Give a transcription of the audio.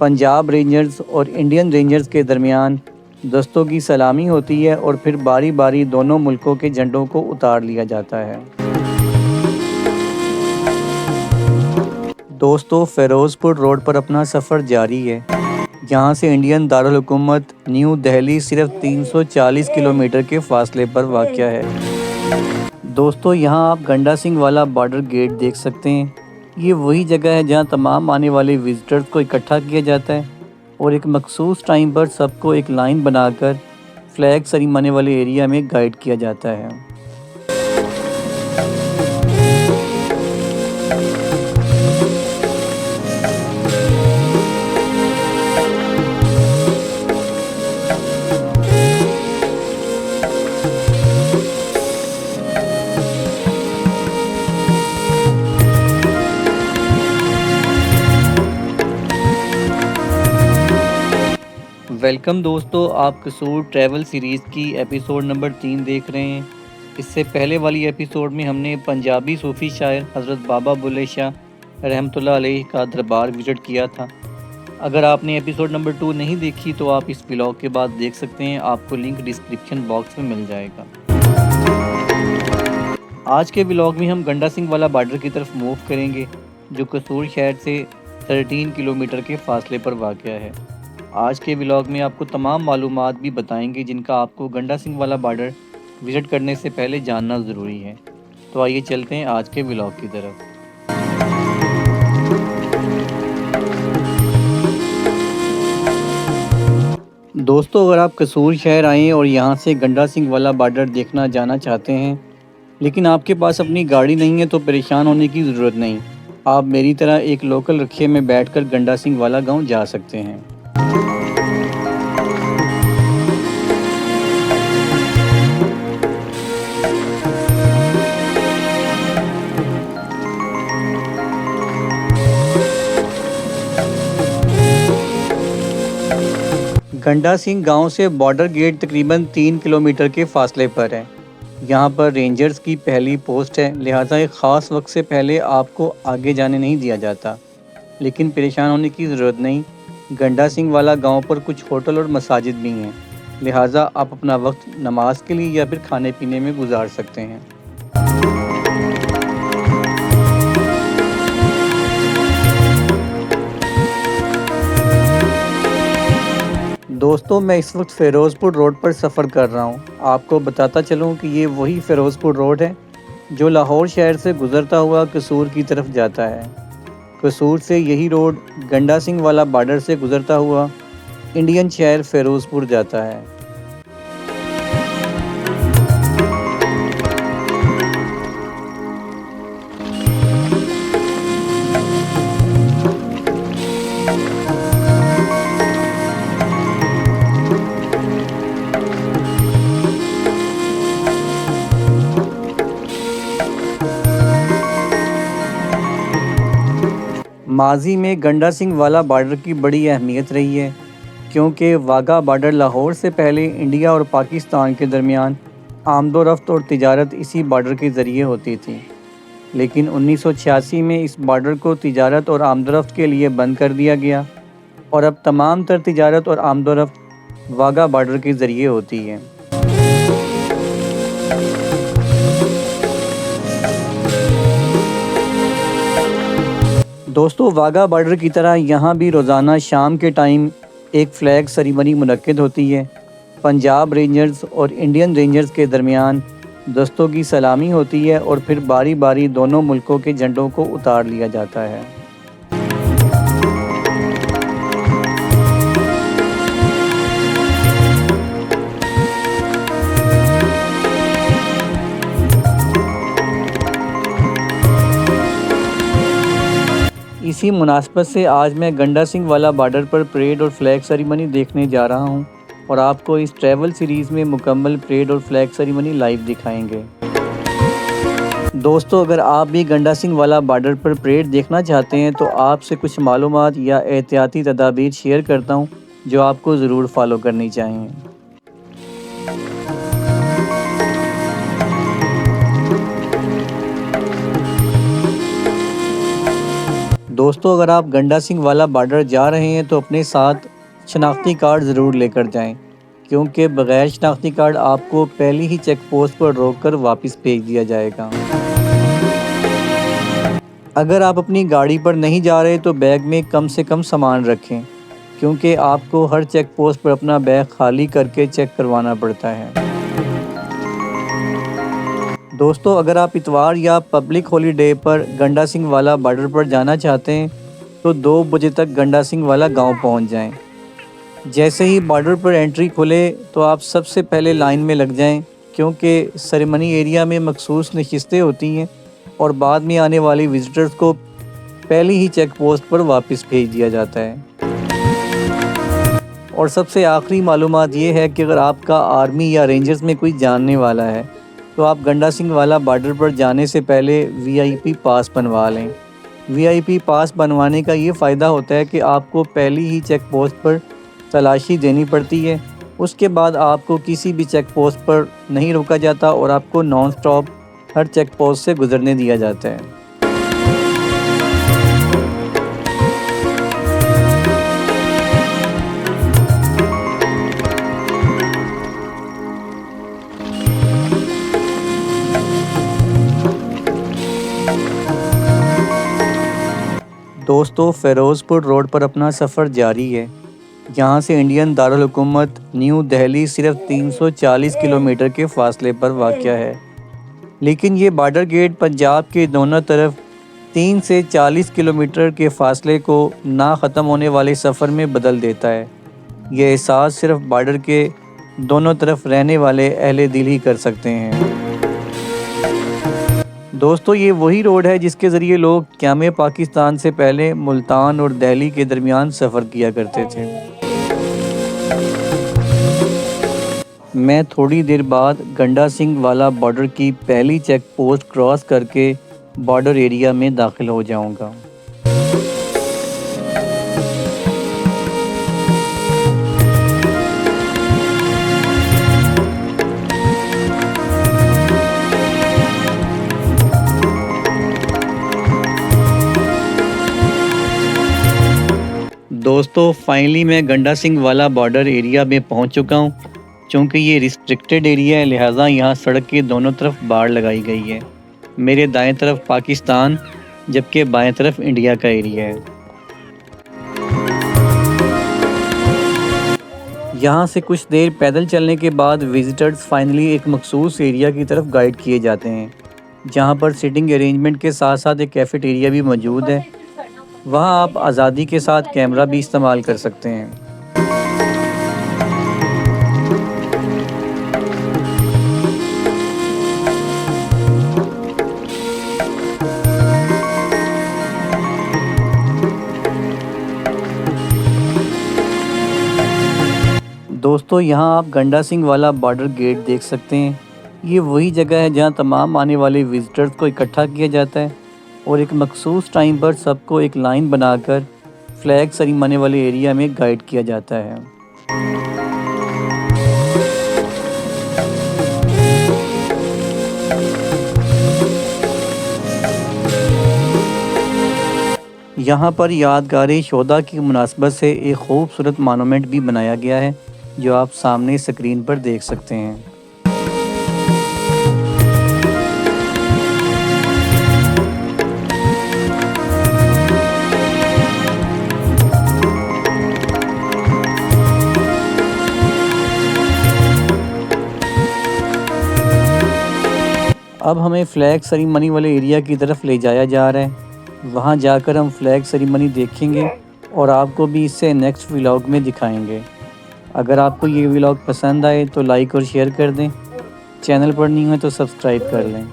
Punjab rangers और Indian rangers के दरमियान दस्तों की सलामी होती है और फिर बारी बारी दोनों मुल्कों के झंडों को उतार लिया जाता है। दोस्तों, फ़िरोज़पुर रोड पर अपना सफ़र जारी है। यहाँ से इंडियन दारुल हुकूमत न्यू दिल्ली सिर्फ 340 किलोमीटर के फासले पर वाक़या है। दोस्तों, यहाँ आप गंडा सिंह वाला बॉर्डर गेट देख सकते हैं। ये वही जगह है जहाँ तमाम आने वाले विज़िटर्स को इकट्ठा किया जाता है और एक मखसूस टाइम पर सबको एक लाइन बनाकर फ्लैग सेरेमनी वाले एरिया में गाइड किया जाता है। वेलकम दोस्तों, आप कसूर ट्रैवल सीरीज़ की एपिसोड नंबर 3 देख रहे हैं। इससे पहले वाली एपिसोड में हमने पंजाबी सूफ़ी शायर हज़रत बाबा बुल्ले शाह रहमतुल्लाह अलैह का दरबार विज़िट किया था। अगर आपने एपिसोड नंबर 2 नहीं देखी तो आप इस व्लॉग के बाद देख सकते हैं, आपको लिंक डिस्क्रिप्शन बॉक्स में मिल जाएगा। आज के व्लॉग में हम गंडा सिंह वाला बॉर्डर की तरफ मूव करेंगे, जो कसूर शहर से 13 किलोमीटर के फासले पर वाक़या है। आज के व्लॉग में आपको तमाम मालूमात भी बताएंगे जिनका आपको गंडा सिंह वाला बॉर्डर विज़िट करने से पहले जानना ज़रूरी है। तो आइए चलते हैं आज के व्लॉग की तरफ। दोस्तों, अगर आप कसूर शहर आएँ और यहाँ से गंडा सिंह वाला बॉर्डर देखना जाना चाहते हैं, लेकिन आपके पास अपनी गाड़ी नहीं है, तो परेशान होने की ज़रूरत नहीं। आप मेरी तरह एक लोकल रिक्शे में बैठकर गंडा सिंह वाला गाँव जा सकते हैं। गंडा सिंह गांव से बॉर्डर गेट तकरीबन 3 किलोमीटर के फासले पर है। यहां पर रेंजर्स की पहली पोस्ट है, लिहाजा एक ख़ास वक्त से पहले आपको आगे जाने नहीं दिया जाता। लेकिन परेशान होने की ज़रूरत नहीं, गंडा सिंह वाला गांव पर कुछ होटल और मसाजिद भी हैं, लिहाजा आप अपना वक्त नमाज के लिए या फिर खाने पीने में गुजार सकते हैं। दोस्तों, मैं इस वक्त फ़िरोज़पुर रोड पर सफ़र कर रहा हूँ। आपको बताता चलूँ कि ये वही फ़िरोज़पुर रोड है जो लाहौर शहर से गुज़रता हुआ कसूर की तरफ जाता है। कसूर से यही रोड गंडा सिंह वाला बॉर्डर से गुज़रता हुआ इंडियन शहर फ़िरोज़पुर जाता है। माजी में गंडा सिंह वाला बॉर्डर की बड़ी अहमियत रही है, क्योंकि वाघा बॉर्डर लाहौर से पहले इंडिया और पाकिस्तान के दरमियान आमदोरफ्त और तिजारत इसी बॉर्डर के ज़रिए होती थी। लेकिन 1986 में इस बॉर्डर को तिजारत और आमदोरफ्त के लिए बंद कर दिया गया और अब तमाम तर तिजारत और आमदोरफ्त वाघा बॉर्डर के ज़रिए होती है। दोस्तों, वाघा बॉर्डर की तरह यहाँ भी रोज़ाना शाम के टाइम एक फ़्लैग सेरेमनी मुनक्किद होती है। पंजाब रेंजर्स और इंडियन रेंजर्स के दरमियान दस्तों की सलामी होती है और फिर बारी बारी दोनों मुल्कों के झंडों को उतार लिया जाता है। इसी मुनासबत से आज मैं गंडा सिंह वाला बॉर्डर पर परेड और फ्लैग सेरेमनी देखने जा रहा हूं और आपको इस ट्रैवल सीरीज़ में मुकम्मल परेड और फ्लैग सेरेमनी लाइव दिखाएंगे। दोस्तों, अगर आप भी गंडा सिंह वाला बॉर्डर पर परेड देखना चाहते हैं तो आपसे कुछ मालूमात या एहतियाती तदाबीर शेयर करता हूं जो आपको ज़रूर फॉलो करनी चाहिए। दोस्तों अगर आप गंडा सिंह वाला बॉर्डर जा रहे हैं तो अपने साथ शनाख्ती कार्ड ज़रूर लेकर जाएं, क्योंकि बगैर शनाख्ती कार्ड आपको पहली ही चेक पोस्ट पर रोककर वापस भेज दिया जाएगा। अगर आप अपनी गाड़ी पर नहीं जा रहे तो बैग में कम से कम सामान रखें, क्योंकि आपको हर चेक पोस्ट पर अपना बैग खाली करके चेक करवाना पड़ता है। दोस्तों अगर आप इतवार या पब्लिक हॉलीडे पर गंडा सिंह वाला बॉर्डर पर जाना चाहते हैं तो 2 बजे तक गंडा सिंह वाला गांव पहुंच जाएं। जैसे ही बॉर्डर पर एंट्री खुले तो आप सबसे पहले लाइन में लग जाएं, क्योंकि सेरेमनी एरिया में मखसूस नशिस्तें होती हैं और बाद में आने वाली विजिटर्स को पहली ही चेक पोस्ट पर वापस भेज दिया जाता है। और सबसे आखिरी मालूमात ये है कि अगर आपका आर्मी या रेंजर्स में कोई जानने वाला है तो आप गंडा सिंह वाला बॉर्डर पर जाने से पहले वीआईपी पास बनवा लें। वीआईपी पास बनवाने का ये फ़ायदा होता है कि आपको पहली ही चेक पोस्ट पर तलाशी देनी पड़ती है, उसके बाद आपको किसी भी चेक पोस्ट पर नहीं रोका जाता और आपको नॉन स्टॉप हर चेक पोस्ट से गुजरने दिया जाता है। दोस्तों फ़िरोज़पुर रोड पर अपना सफ़र जारी है। यहाँ से इंडियन दारुल हुकूमत न्यू दिल्ली सिर्फ 340 किलोमीटर के फासले पर वाक़या है, लेकिन ये बॉर्डर गेट पंजाब के दोनों तरफ 3 से 40 किलोमीटर के फासले को ना ख़त्म होने वाले सफ़र में बदल देता है। ये एहसास सिर्फ बॉर्डर के दोनों तरफ रहने वाले अहले दिल ही कर सकते हैं। दोस्तों ये वही रोड है जिसके ज़रिए लोग क़याम पाकिस्तान से पहले मुल्तान और दिल्ली के दरमियान सफ़र किया करते थे। मैं थोड़ी देर बाद गंडा सिंह वाला बॉर्डर की पहली चेक पोस्ट क्रॉस करके बॉर्डर एरिया में दाखिल हो जाऊंगा। दोस्तों फाइनली मैं गंडा सिंह वाला बॉर्डर एरिया में पहुंच चुका हूं। चूँकि ये रिस्ट्रिक्टेड एरिया है लिहाजा यहाँ सड़क के दोनों तरफ बाड़ लगाई गई है। मेरे दाएं तरफ पाकिस्तान जबकि बाएं तरफ इंडिया का एरिया है। यहाँ से कुछ देर पैदल चलने के बाद विजिटर्स फाइनली एक मखसूस एरिया की तरफ गाइड किए जाते हैं, जहाँ पर सिटिंग अरेंजमेंट के साथ साथ एक कैफेटेरिया भी मौजूद है। वहाँ आप आज़ादी के साथ कैमरा भी इस्तेमाल कर सकते हैं। दोस्तों यहाँ आप गंडा सिंह वाला बॉर्डर गेट देख सकते हैं। ये वही जगह है जहाँ तमाम आने वाले विजिटर्स को इकट्ठा किया जाता है और एक मखसूस टाइम पर सबको एक लाइन बनाकर फ्लैग सेरेमनी वाले एरिया में गाइड किया जाता है। यहाँ पर यादगार शोदा की मुनासबत से एक खूबसूरत मोनूमेंट भी बनाया गया है, जो आप सामने स्क्रीन पर देख सकते हैं। अब हमें फ्लैग सेरेमनी वाले एरिया की तरफ ले जाया जा रहा है। वहाँ जाकर हम फ्लैग सेरेमनी देखेंगे और आपको भी इससे नेक्स्ट व्लॉग में दिखाएंगे। अगर आपको ये व्लॉग पसंद आए तो लाइक और शेयर कर दें। चैनल पर नहीं हो तो सब्सक्राइब कर लें।